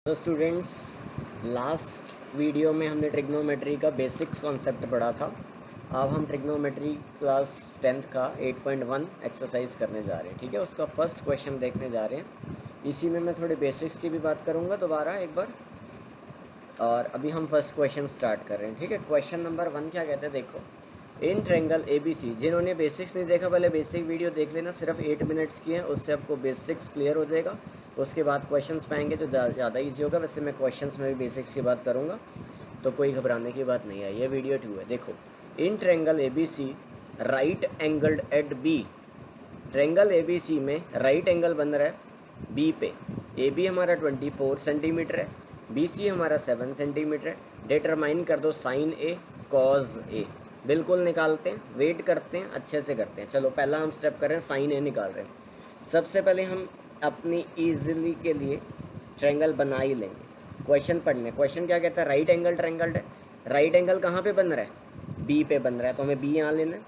तो students, last video में हमने ट्रिग्नोमेट्री का बेसिक्स कॉन्सेप्ट पढ़ा था। अब हम ट्रिग्नोमेट्री क्लास 10th का 8.1 एक्सरसाइज करने जा रहे हैं। ठीक है, उसका फर्स्ट क्वेश्चन देखने जा रहे हैं। इसी में मैं थोड़े बेसिक्स की भी बात करूँगा दोबारा एक बार, और अभी हम फर्स्ट क्वेश्चन स्टार्ट कर रहे हैं। ठीक है, क्वेश्चन नंबर 1 क्या कहते हैं, देखो। इन ट्रायंगल ABC, जिन्होंने बेसिक्स नहीं देखा पहले बेसिक वीडियो देख लेना, सिर्फ 8 मिनट्स की है, उससे आपको बेसिक्स क्लियर हो जाएगा। उसके बाद क्वेश्चंस पाएंगे तो ज़्यादा ईजी होगा। वैसे मैं क्वेश्चंस में भी बेसिक्स की बात करूँगा, तो कोई घबराने की बात नहीं है। ये वीडियो 2 है। देखो, in triangle ABC right angled at B, triangle ABC में राइट एंगल बन रहा है B पे। AB हमारा 24 सेंटीमीटर है, BC हमारा 7 सेंटीमीटर है। डिटरमाइन कर दो साइन A कॉज A। बिल्कुल निकालते हैं, वेट करते हैं, अच्छे से करते हैं। चलो पहला हम स्टेप कर रहे हैं, साइन A निकाल रहे हैं। सबसे पहले हम अपनी ईजिली के लिए ट्रायंगल बना ही लेंगे। क्वेश्चन पढ़ने, क्वेश्चन क्या कहता है, राइट एंगल ट्रायंगल है। राइट एंगल कहाँ पे बन रहा है, B पे बन रहा है, तो हमें B यहाँ लेना है।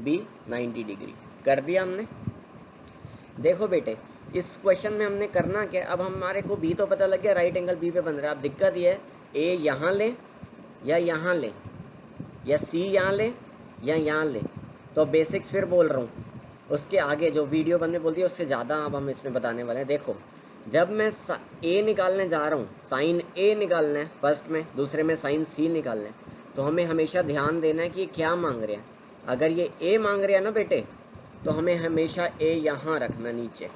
B 90 डिग्री कर दिया हमने। देखो बेटे, इस क्वेश्चन में हमने करना क्या, अब हमारे को B तो पता लग गया, राइट एंगल B पे बन रहा है। अब दिक्कत ये है, A यहाँ लें या यहाँ लें, या C यहाँ लें या यहाँ लें। तो बेसिक्स फिर बोल रहा हूँ, उसके आगे जो वीडियो बनने बोलती है उससे ज़्यादा अब हम इसमें बताने वाले हैं। देखो, जब मैं A निकालने जा रहा हूँ, साइन A निकालना है फर्स्ट में, दूसरे में साइन C निकालना है, तो हमें हमेशा ध्यान देना है कि ये क्या मांग रहे हैं। अगर ये A मांग रहे हैं ना बेटे, तो हमें हमेशा A यहाँ रखना, नीचे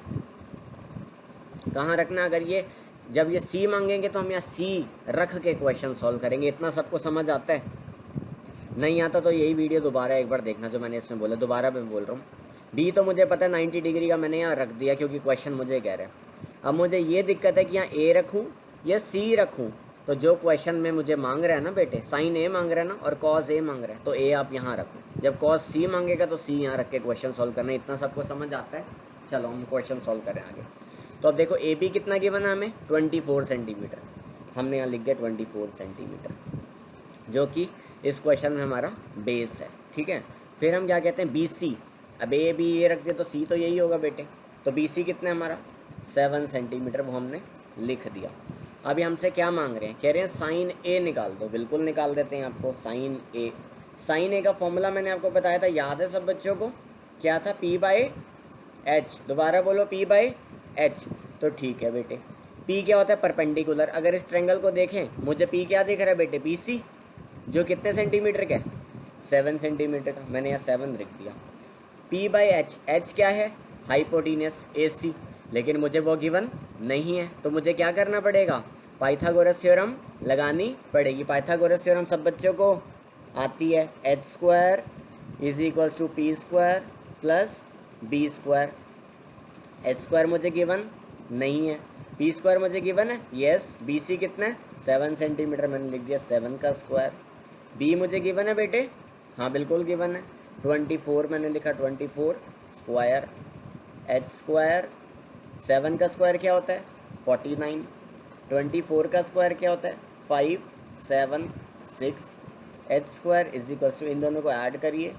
कहाँ रखना। अगर ये जब ये C मांगेंगे तो हम यहाँ C रख के क्वेश्चन सॉल्व करेंगे। इतना सबको समझ आता है? नहीं आता तो यही वीडियो दोबारा एक बार देखना जो मैंने इसमें बोला, दोबारा मैं बोल रहा हूँ। B तो मुझे पता है 90 डिग्री का, मैंने यहाँ रख दिया क्योंकि क्वेश्चन मुझे कह रहा है। अब मुझे ये दिक्कत है कि यहाँ A रखूँ या C रखूँ। तो जो क्वेश्चन में मुझे मांग रहा है ना बेटे, साइन A मांग रहा है ना, और कॉस A मांग रहा है, तो A आप यहाँ रखो। जब कॉस C मांगेगा तो C यहाँ रख के क्वेश्चन सॉल्व करना। इतना सबको समझ आता है? चलो हम क्वेश्चन सॉल्व करें आगे। तो अब देखो, AB कितना गिवन है हमें, 24 सेंटीमीटर। हमने यहाँ लिख दिया 24 सेंटीमीटर, जो कि इस क्वेश्चन में हमारा बेस है। ठीक है, फिर हम क्या कहते हैं, BC। अब A B ये रख दिया तो C तो यही होगा बेटे। तो BC कितना है हमारा, 7 सेंटीमीटर, वो हमने लिख दिया। अभी हमसे क्या मांग रहे हैं, कह रहे हैं साइन A निकाल दो। बिल्कुल निकाल देते हैं आपको साइन A। साइन A का फॉर्मूला मैंने आपको बताया था, याद है सब बच्चों को? क्या था, P/H। दोबारा बोलो, P/H। तो ठीक है बेटे, P क्या होता है, परपेंडिकुलर। अगर इस ट्रायंगल को देखें, मुझे P क्या दिख रहा है बेटे, BC, जो कितने सेंटीमीटर का है, 7 सेंटीमीटर का। मैंने यहाँ 7 लिख दिया। P/H, H क्या है, हाइपोटेन्यूस AC, लेकिन मुझे वो गिवन नहीं है, तो मुझे क्या करना पड़ेगा, पाइथागोरस थ्योरम लगानी पड़ेगी। पाइथागोरस थ्योरम सब बच्चों को आती है, H² = P² + B²। H² मुझे गिवन नहीं है, P² मुझे गिवन है, यस। BC कितना है, 7 सेंटीमीटर, मैंने लिख दिया 7 का स्क्वायर। B मुझे गिवन है बेटे, हाँ बिल्कुल गिवन है, 24 मैंने लिखा, 24 स्क्वायर। H², 7 का स्क्वायर क्या होता है, 49। 24 का स्क्वायर क्या होता है, 5 7 6। H² = इन दोनों को ऐड करिए,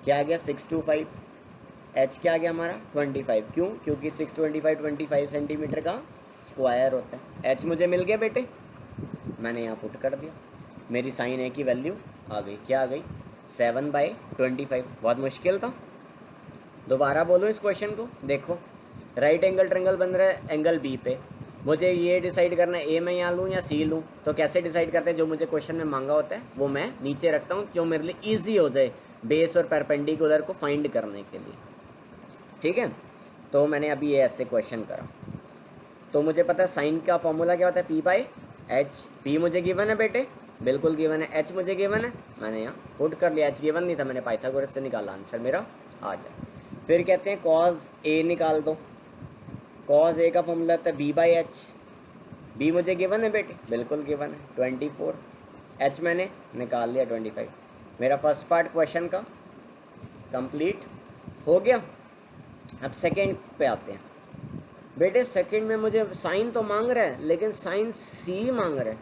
क्या आ गया, 625। H क्या आ गया हमारा, 25। क्यों, क्योंकि 625 सेंटीमीटर का स्क्वायर होता है। H मुझे मिल गया बेटे, मैंने यहाँ पुट कर दिया, मेरी साइन A की वैल्यू आ गई। क्या आ गई, 7/25। बहुत मुश्किल था? दोबारा बोलो इस क्वेश्चन को। देखो, राइट एंगल ट्रायंगल बन रहा है एंगल B पे, मुझे ये डिसाइड करना है A मैं यहाँ लूँ या C लूँ। तो कैसे डिसाइड करते हैं, जो मुझे क्वेश्चन में मांगा होता है वो मैं नीचे रखता हूँ, जो मेरे लिए ईजी हो जाए बेस और परपेंडिकुलर को फाइंड करने के लिए। ठीक है, तो मैंने अभी ये ऐसे क्वेश्चन करा, तो मुझे पता है साइन का फॉर्मूला क्या होता है, P/H। P मुझे गिवन है बेटे, बिल्कुल गिवन है। H मुझे गिवन है, मैंने यहाँ पुट कर लिया। H गिवन नहीं था, मैंने पाइथागोरस से निकाला, आंसर मेरा आ गया। फिर कहते हैं कॉज A निकाल दो। कॉज A का फॉर्मूला होता है B/H। B मुझे गिवन है बेटे, बिल्कुल गिवन है, 24। H मैंने निकाल लिया, 25। मेरा फर्स्ट पार्ट क्वेश्चन का कंप्लीट हो गया। अब सेकेंड पे आते हैं बेटे। सेकंड में मुझे साइन तो मांग रहा है, लेकिन साइन C मांग रहा है,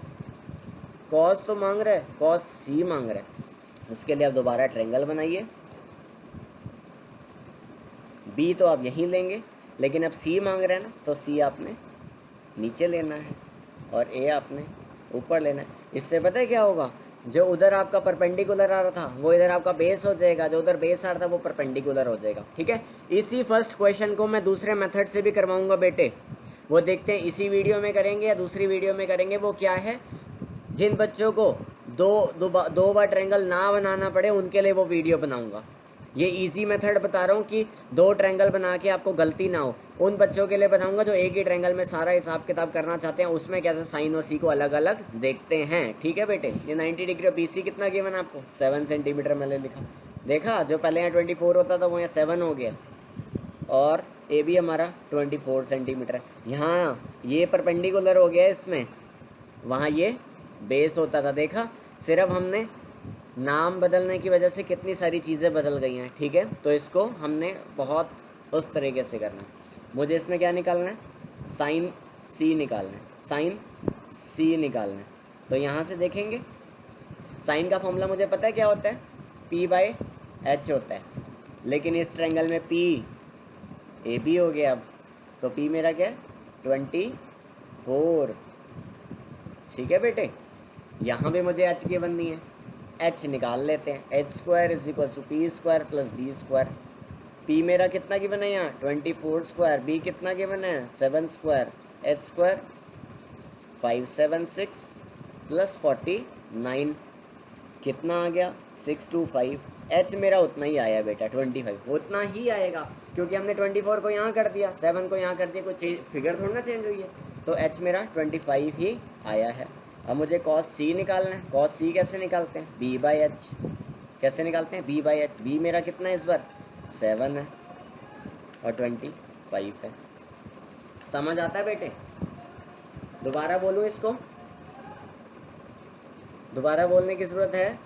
कॉस तो मांग रहा है, कॉस C मांग रहा है। उसके लिए आप दोबारा ट्रायंगल बनाइए। B तो आप यहीं लेंगे, लेकिन अब C मांग रहे हैं ना, तो C आपने नीचे लेना है और ए आपने ऊपर लेना है। इससे पता है क्या होगा, जो उधर आपका परपेंडिकुलर आ रहा था वो इधर आपका बेस हो जाएगा, जो उधर बेस आ रहा था वो परपेंडिकुलर हो जाएगा। ठीक है, इसी फर्स्ट क्वेश्चन को मैं दूसरे मेथड से भी करवाऊंगा बेटे, वो देखते हैं इसी वीडियो में करेंगे या दूसरी वीडियो में करेंगे। वो क्या है, जिन बच्चों को दो बार ट्रायंगल ना बनाना पड़े उनके लिए वो वीडियो बनाऊंगा। ये इजी मेथड बता रहा हूँ कि 2 ट्रायंगल बना के आपको गलती ना हो, उन बच्चों के लिए बताऊंगा जो एक ही ट्रायंगल में सारा हिसाब किताब करना चाहते हैं, उसमें कैसे साइन और सी को अलग अलग देखते हैं। ठीक है बेटे, ये 90 डिग्री BC कितना गिवन है आपको, 7 सेंटीमीटर मैंने लिखा। देखा, जो पहले यहाँ 24 होता था वो यहाँ 7 हो गया, और ए भी हमारा 24 सेंटीमीटर है। यहाँ ये परपेंडिकुलर हो गया इसमें, वहाँ ये बेस होता था। देखा, सिर्फ हमने नाम बदलने की वजह से कितनी सारी चीज़ें बदल गई हैं। ठीक है, तो इसको हमने बहुत उस तरीके से करना है। मुझे इसमें क्या निकालना है, साइन सी निकालना है, साइन सी निकालना है। तो यहाँ से देखेंगे साइन का फॉर्मूला मुझे पता है क्या होता है, P/H होता है, लेकिन इस ट्रायंगल में P AB हो गया अब, तो P मेरा क्या है 24। ठीक है बेटे, यहाँ भी मुझे H की बननी है, H निकाल लेते हैं। H² = P² + B²। P मेरा कितना गिवन है यहाँ 24², B कितना गिवन है 7², H² 576 + 49 कितना आ गया 625। H मेरा उतना ही आया बेटा 25, उतना ही आएगा क्योंकि हमने 24 को यहाँ कर दिया, 7 को यहाँ कर दिया, कोई फिगर थोड़ा ना चेंज हुई है, तो H मेरा 25 ही आया है। अब मुझे cos C निकालना है। cos C कैसे निकालते हैं, B/H। कैसे निकालते हैं, B/H। B मेरा कितना है इस बार 7 है और 25 है। समझ आता है बेटे, दोबारा बोलूँ इसको, दोबारा बोलने की ज़रूरत है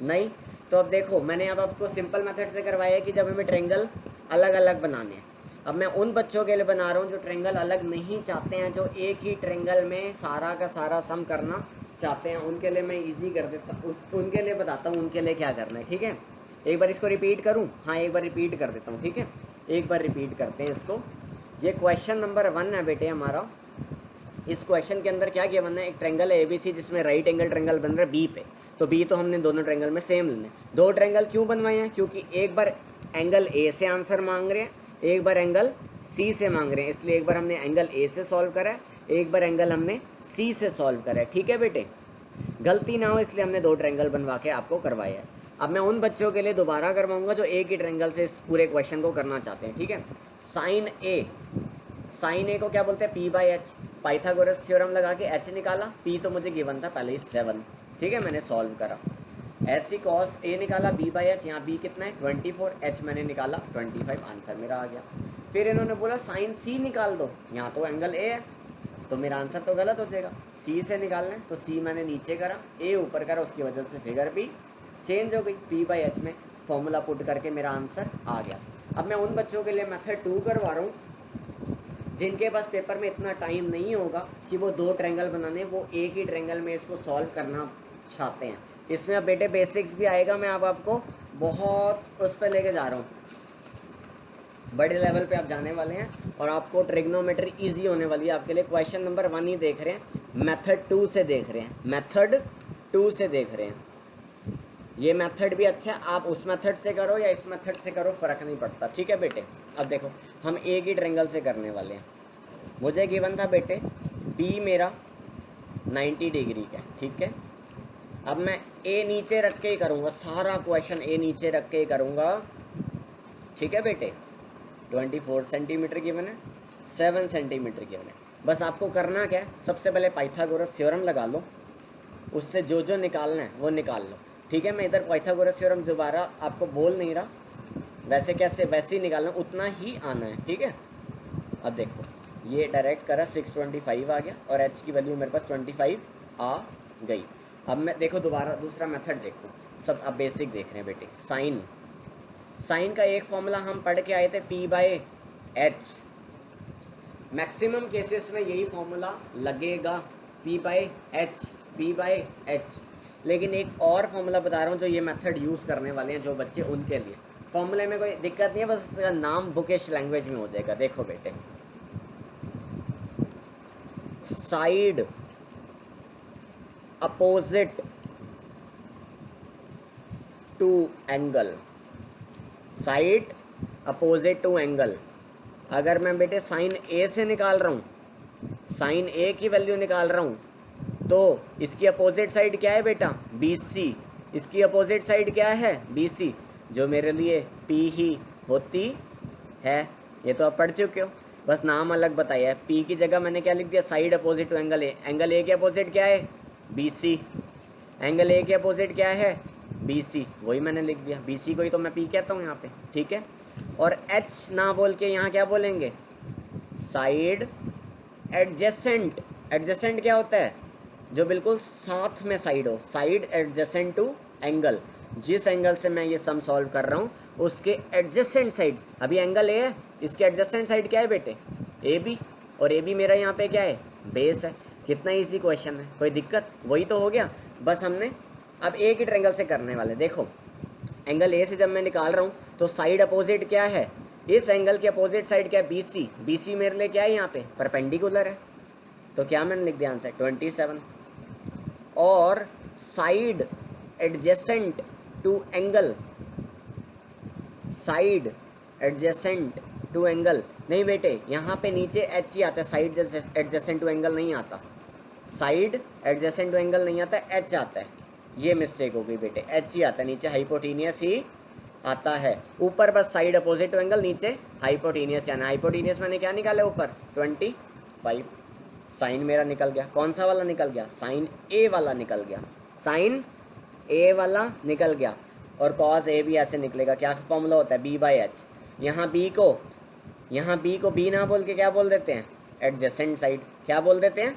नहीं। तो अब देखो, मैंने अब आपको सिंपल मेथड से करवाया है कि जब हमें ट्रायंगल अलग अलग बनाने हैं। अब मैं उन बच्चों के लिए बना रहा हूँ जो ट्रायंगल अलग नहीं चाहते हैं, जो एक ही ट्रायंगल में सारा का सारा सम करना चाहते हैं, उनके लिए मैं इजी कर देता हूँ, उनके लिए बताता हूँ उनके लिए क्या करना है। ठीक है, एक बार इसको रिपीट करूँ, हाँ एक बार रिपीट कर देता हूँ। ठीक है, एक बार रिपीट करते हैं इसको। ये क्वेश्चन नंबर 1 है बेटे हमारा। इस क्वेश्चन के अंदर क्या गिवन है, एक ट्रायंगल है ABC जिसमें राइट एंगल ट्रायंगल बन रहा है B पे। तो B तो हमने दोनों ट्रायंगल में सेम लेने। 2 ट्रायंगल क्यों बनवाए हैं, क्योंकि एक बार एंगल A से आंसर मांग रहे हैं, एक बार एंगल C से मांग रहे हैं, इसलिए एक बार हमने एंगल A से सॉल्व करा है, एक बार एंगल हमने C से सॉल्व करा है। ठीक है बेटे, गलती ना हो इसलिए हमने 2 ट्रायंगल बनवा के आपको करवाया है। अब मैं उन बच्चों के लिए दोबारा करवाऊंगा जो एक ही ट्रायंगल से इस पूरे क्वेश्चन को करना चाहते हैं। ठीक है, साइन A को क्या बोलते हैं, P/H। पाइथागोरस थ्योरम लगा के H निकाला, P तो मुझे गिवन था पहले ही 7। ठीक है, मैंने सॉल्व करा। ऐसी cos A निकाला B/H, यहाँ B कितना है 24, H मैंने निकाला 25, आंसर मेरा आ गया। फिर इन्होंने बोला साइन C निकाल दो, यहाँ तो एंगल A है तो मेरा आंसर तो गलत हो जाएगा। C से निकालना है तो C मैंने नीचे करा, A ऊपर करा, उसकी वजह से फिगर भी चेंज हो गई। P/H में फॉर्मूला पुट करके मेरा आंसर आ गया। अब मैं उन बच्चों के लिए मेथड 2 करवा रहा हूँ जिनके पास पेपर में इतना टाइम नहीं होगा कि वो 2 ट्रायंगल बनाने, वो एक ही ट्रायंगल में इसको सॉल्व करना चाहते हैं। इसमें अब बेटे बेसिक्स भी आएगा, मैं अब आपको बहुत उस पर लेके जा रहा हूँ, बड़े लेवल पे आप जाने वाले हैं और आपको ट्रिग्नोमेट्री इजी होने वाली है आपके लिए। क्वेश्चन नंबर 1 ही देख रहे हैं, मेथड 2 से देख रहे हैं, मेथड 2 से देख रहे हैं। ये मेथड भी अच्छा है, आप उस मेथड से करो या इस मेथड से करो, फ़र्क नहीं पड़ता। ठीक है बेटे, अब देखो हम एक ही ट्रायंगल से करने वाले हैं। मुझे गिवन था बेटे B मेरा 90 डिग्री का, ठीक है। अब मैं A नीचे रख के ही करूँगा, सारा क्वेश्चन A नीचे रख के ही करूँगा। ठीक है बेटे, 24 सेंटीमीटर गिवन है, 7 सेंटीमीटर गिवन है। बस आपको करना क्या है, सबसे पहले पाइथागोरस थ्योरम लगा लो, उससे जो जो निकालना है वो निकाल लो। ठीक है, मैं इधर पाइथागोरस थ्योरम दोबारा आपको बोल नहीं रहा, वैसे कैसे वैसे ही निकालना, उतना ही आना है। ठीक है, अब देखो ये डायरेक्ट करा 625 आ गया और H की वैल्यू मेरे पास 25 आ गई। अब मैं देखो दोबारा दूसरा मेथड देखो, सब अब बेसिक देख रहे हैं बेटे। साइन का एक फॉर्मूला हम पढ़ के आए थे P/H। मैक्सिमम केसेस में यही फॉर्मूला लगेगा, P/H। लेकिन एक और फॉर्मूला बता रहा हूँ जो ये मेथड यूज़ करने वाले हैं जो बच्चे, उनके लिए फॉर्मूले में कोई दिक्कत नहीं है, बस उसका नाम बुकिश लैंग्वेज में हो जाएगा। देखो बेटे, side opposite to angle, side opposite to angle. अगर मैं बेटे साइन ए से निकाल रहा हूँ, साइन ए की वैल्यू निकाल रहा हूँ, तो इसकी अपोजिट साइड क्या है बेटा, BC। इसकी अपोजिट साइड क्या है, BC, जो मेरे लिए P ही होती है। ये तो आप पढ़ चुके हो, बस नाम अलग बताया है। P की जगह मैंने क्या लिख दिया, side opposite to angle A. Angle A के अपोजिट क्या है, BC। एंगल ए के अपोजिट क्या है, BC, वही मैंने लिख दिया। BC को ही तो मैं P कहता हूँ यहाँ पे, ठीक है। और H ना बोल के यहाँ क्या बोलेंगे, साइड एडजेसेंट। एडजेसेंट क्या होता है, जो बिल्कुल साथ में साइड हो, साइड एडजेसेंट टू एंगल। जिस एंगल से मैं ये सम सॉल्व कर रहा हूँ उसके एडजेसेंट साइड, अभी एंगल ए है, इसके एडजेसेंट साइड क्या है बेटे, AB। और AB मेरा यहाँ पे क्या है, बेस है। कितना इजी क्वेश्चन है, कोई दिक्कत, वही तो हो गया। बस हमने अब एक ही ट्रायंगल से करने वाले। देखो एंगल ए से जब मैं निकाल रहा हूँ तो साइड अपोजिट क्या है, इस एंगल के अपोजिट साइड क्या है, BC। BC मेरे लिए क्या है, यहाँ पे परपेंडिकुलर है, तो क्या मैंने लिख दिया आंसर 27। और side adjacent to angle, side adjacent to angle, नहीं बेटे यहाँ पे नीचे H ही आता है, साइड एडजेसेंट टू एंगल नहीं आता, साइड एडजेसेंट टू एंगल नहीं आता, H आता है। ये मिस्टेक हो गई बेटे, H ही आता है, नीचे हाइपोटेनियस ही आता है। ऊपर बस साइड अपोजिट टू एंगल, नीचे हाइपोटेनियस, यानी हाइपोटेनियस मैंने क्या निकाला ऊपर 25। साइन मेरा निकल गया, कौन सा वाला निकल गया, साइन ए वाला निकल गया, साइन ए वाला निकल गया। और कॉस ए भी ऐसे निकलेगा, क्या फॉर्मूला होता है, B/H। यहाँ B को B ना बोल के क्या बोल देते हैं, एडजेसेंट साइड। क्या बोल देते हैं,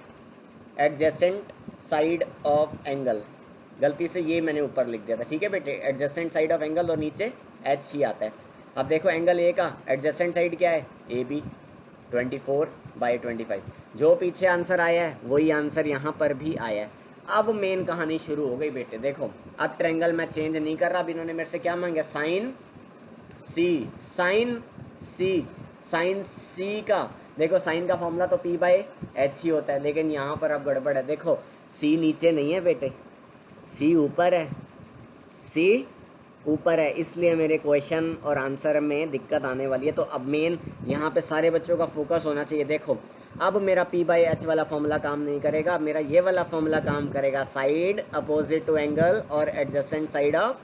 एडजेसेंट साइड ऑफ एंगल। गलती से ये मैंने ऊपर लिख दिया था, ठीक है बेटे, एडजेसेंट साइड ऑफ एंगल, और नीचे H ही आता है। अब देखो एंगल ए का एडजेसेंट साइड क्या है, AB, 24/25। जो पीछे आंसर आया है वही आंसर यहाँ पर भी आया है। अब मेन कहानी शुरू हो गई बेटे। देखो अब ट्रायंगल मैं चेंज नहीं कर रहा, अब इन्होंने मेरे से क्या मांगा, साइन C। साइन C का देखो, साइन का फॉर्मूला तो P/H ही होता है, लेकिन यहाँ पर अब गड़बड़ है। देखो C नीचे नहीं है बेटे, C ऊपर है, C ऊपर है, इसलिए मेरे क्वेश्चन और आंसर में दिक्कत आने वाली है। तो अब मेन यहाँ पे सारे बच्चों का फोकस होना चाहिए। देखो अब मेरा P/H वाला फॉर्मूला काम नहीं करेगा, अब मेरा ये वाला फॉर्मूला काम करेगा, साइड अपोजिट टू एंगल और एडजेसेंट साइड ऑफ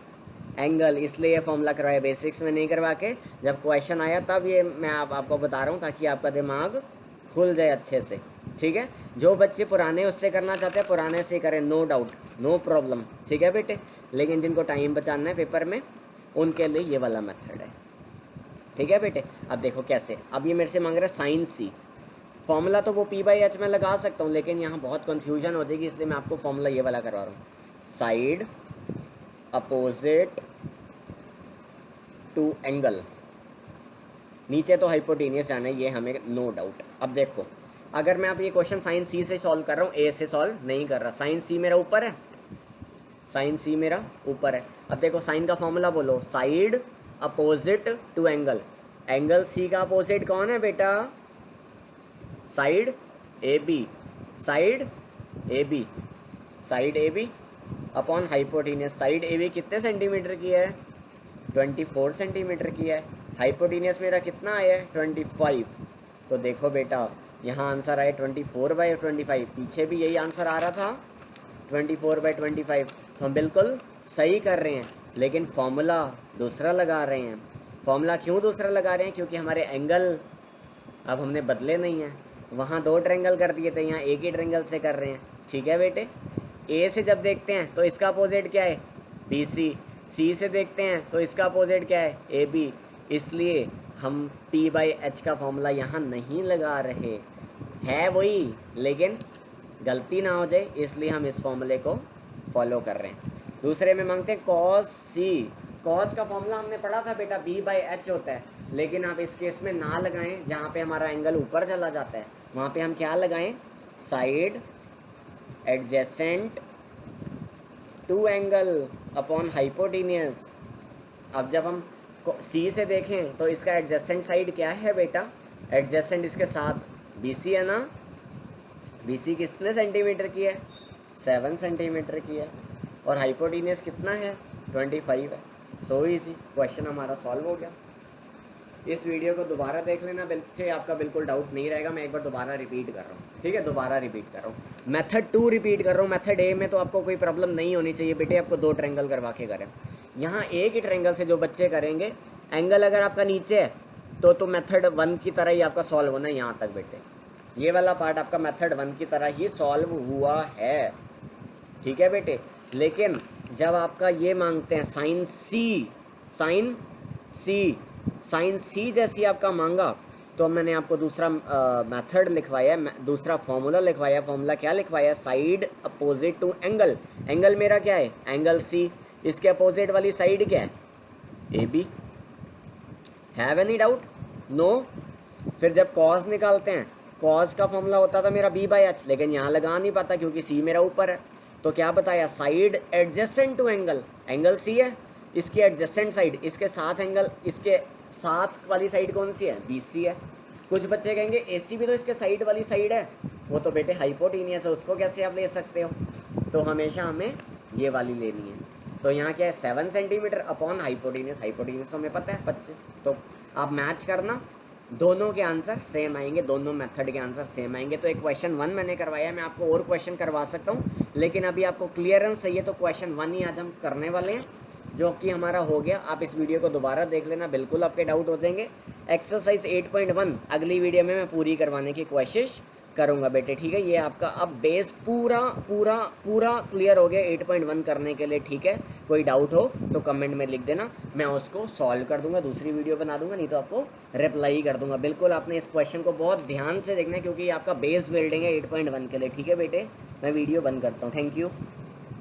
एंगल। इसलिए ये फॉर्मूला करवाया, बेसिक्स में नहीं करवा के, जब क्वेश्चन आया तब ये मैं आपको बता रहा हूँ, ताकि आपका दिमाग खुल जाए अच्छे से, ठीक है। जो बच्चे पुराने उससे करना चाहते हैं पुराने से करें, नो डाउट, नो प्रॉब्लम, ठीक है बेटे। लेकिन जिनको टाइम बचाना है पेपर में, उनके लिए ये वाला मेथड है, ठीक है बेटे। अब देखो कैसे, अब ये मेरे से मांग रहा है साइन C। फॉर्मूला तो वो P/H में लगा सकता हूँ, लेकिन यहाँ बहुत कन्फ्यूजन हो जाएगी, इसलिए मैं आपको फॉर्मूला ये वाला करवा रहा हूँ, साइड अपोजिट टू एंगल। नीचे तो हाइपोटेनियस आना है, ये हमें नो डाउट। अब देखो अगर मैं आप ये क्वेश्चन साइन C से सॉल्व कर रहा हूँ, A से सॉल्व नहीं कर रहा, साइन C मेरा ऊपर है, साइन C मेरा ऊपर है। अब देखो साइन का फॉर्मूला बोलो, side opposite to angle. Angle C का अपोजिट कौन है बेटा, side AB, side AB, side AB upon hypotenuse. Side AB कितने सेंटीमीटर की है, 24 सेंटीमीटर की है। हाइपोटेनियस मेरा कितना आया है, 25। तो देखो बेटा यहाँ आंसर आया 24/25, पीछे भी यही आंसर आ रहा था 24/25। तो हम बिल्कुल सही कर रहे हैं, लेकिन फॉर्मूला दूसरा लगा रहे हैं। फॉर्मूला क्यों दूसरा लगा रहे हैं, क्योंकि हमारे एंगल अब हमने बदले नहीं हैं। वहाँ 2 ट्रायंगल कर दिए थे, यहाँ एक ही ट्रायंगल से कर रहे हैं, ठीक है बेटे। ए से जब देखते हैं तो इसका अपोजिट क्या है, BC। C से देखते हैं तो इसका अपोजिट क्या है, AB। इसलिए हम P/H का फॉर्मूला यहाँ नहीं लगा रहे हैं, वही, लेकिन गलती ना हो जाए इसलिए हम इस फॉर्मूले को फॉलो कर रहे हैं। दूसरे में मांगते हैं cos C। cos का फॉर्मूला हमने पढ़ा था बेटा, B/H होता है, लेकिन आप इस केस में ना लगाएं, जहाँ पे हमारा एंगल ऊपर चला जाता है वहाँ पे हम क्या लगाएं, side adjacent to angle upon hypotenuse. अब जब हम C से देखें तो इसका एडजेसेंट साइड क्या है बेटा, एडजेसेंट इसके साथ BC है ना, BC कितने सेंटीमीटर की है? 7 सेंटीमीटर की है। और हाइपोटेन्यूज कितना है? 25 है। सो इजी, क्वेश्चन हमारा सॉल्व हो गया। इस वीडियो को दोबारा देख लेना, बिल्कुल आपका बिल्कुल डाउट नहीं रहेगा। मैं एक बार दोबारा रिपीट कर रहा हूँ, ठीक है? दोबारा रिपीट कर रहा हूँ। मेथड 2 रिपीट कर रहा हूँ। मेथड ए में तो आपको कोई प्रॉब्लम नहीं होनी चाहिए बेटे, आपको 2 ट्रायंगल करवा के करें। यहाँ एक ही ट्रायंगल से जो बच्चे करेंगे, एंगल अगर आपका नीचे है तो मेथड 1 की तरह ही आपका सॉल्व होना है यहाँ तक बेटे। ये वाला पार्ट आपका मेथड 1 की तरह ही सॉल्व हुआ है, ठीक है बेटे? लेकिन जब आपका ये मांगते हैं साइन सी जैसी आपका मांगा, तो मैंने आपको दूसरा मेथड लिखवाया, दूसरा फॉर्मूला लिखवाया। फॉर्मूला क्या लिखवाया? Side opposite to angle. Angle मेरा क्या है? Angle C. इसके अपोजिट वाली साइड क्या है? A B. Have any doubt? No. फिर जब कॉस निकालते हैं, कॉस का फॉर्मूला होता था मेरा b/h, लेकिन यहाँ लगा नहीं पाता क्योंकि सी मेरा ऊपर है। तो क्या बताया? Side adjacent to angle. Angle C है, इसकी एडजेसेंट साइड, इसके साथ एंगल, इसके साथ वाली साइड कौन सी है? BC है। कुछ बच्चे कहेंगे AC भी तो इसके साइड वाली साइड है। वो तो बेटे हाइपोटेनियस है, उसको कैसे आप ले सकते हो? तो हमेशा हमें ये वाली लेनी है। तो यहाँ क्या है? 7 सेंटीमीटर अपॉन हाइपोटेनियस। हाइपोटेनियस तो हमें पता है 25। तो आप मैच करना, दोनों के आंसर सेम आएंगे, दोनों मेथड के आंसर सेम आएंगे। तो एक क्वेश्चन 1 मैंने करवाया, मैं आपको और क्वेश्चन करवा सकता हूँ, लेकिन अभी आपको क्लियरेंस चाहिए तो क्वेश्चन 1 ही आज हम करने वाले हैं, जो कि हमारा हो गया। आप इस वीडियो को दोबारा देख लेना, बिल्कुल आपके डाउट हो जाएंगे। एक्सरसाइज 8.1 अगली वीडियो में मैं पूरी करवाने की कोशिश करूंगा बेटे, ठीक है? ये आपका अब बेस पूरा पूरा पूरा क्लियर हो गया 8.1 करने के लिए, ठीक है? कोई डाउट हो तो कमेंट में लिख देना, मैं उसको सॉल्व कर दूंगा, दूसरी वीडियो बना दूंगा, नहीं तो आपको रिप्लाई कर दूंगा। बिल्कुल आपने इस क्वेश्चन को बहुत ध्यान से देखना है, क्योंकि ये आपका बेस बिल्डिंग है 8.1 के लिए, ठीक है बेटे? मैं वीडियो बंद करता हूँ। Thank you.